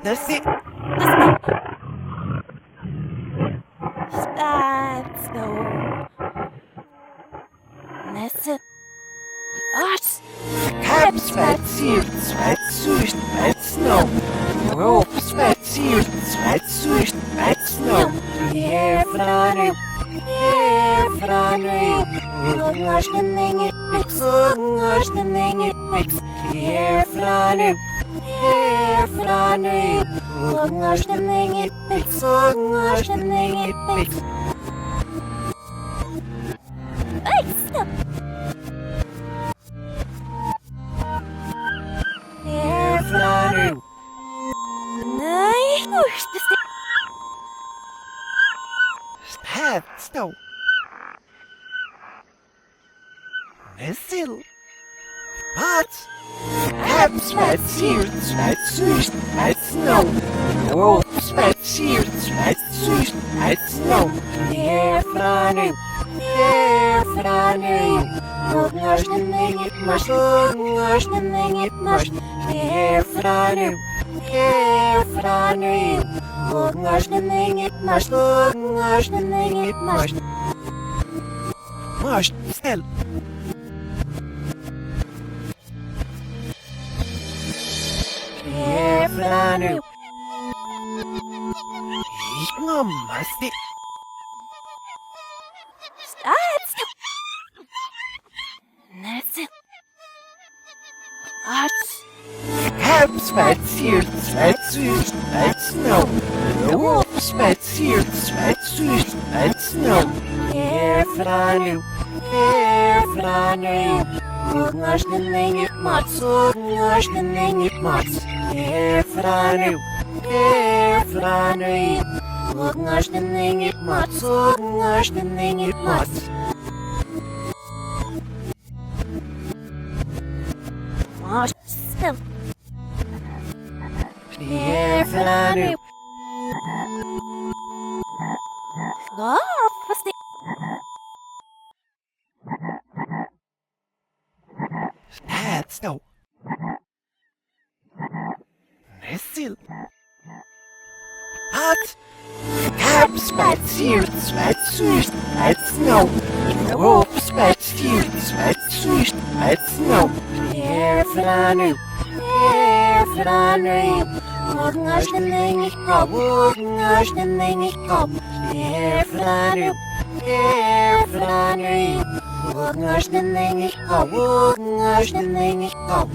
Let's see. Spatso. Nässe. Art. Cap spaziert, spaziert, spaziert. Rob spaziert, spaziert, spaziert. Jefranu. Ognasz na mnie mix. Jefranu. Ognasz na mnie mix. Ej, stop. Jefranu. Nej, usch, det ska... Stå. Nessil. Pat. Cap spaziert, spaziert, spaziert. Rob spaziert, spaziert, spaziert. Jefranu. Ognasz na mnie masz. Jefranu. Ognasz na mnie masz. Masz, stel. Jefranu. Ich masti. Spatso. Nässe. Art. Cap spaziert, spaziert, spaziert. Rob spaziert, spaziert, spaziert. Jefranu. Ognasz na mnie masz. Jefranu. Ognasz na mnie masz. Art. Stop. Jefranu. Garf, vad det... Stå. Nessil. Pat. Cap spaziert, spaziert, spaziert. Rob spaziert, spaziert, spaziert. Jefranu. Ognasz na mnie kop. Jefranu. Ognasz na mnie kop. Ognasz na mnie kop.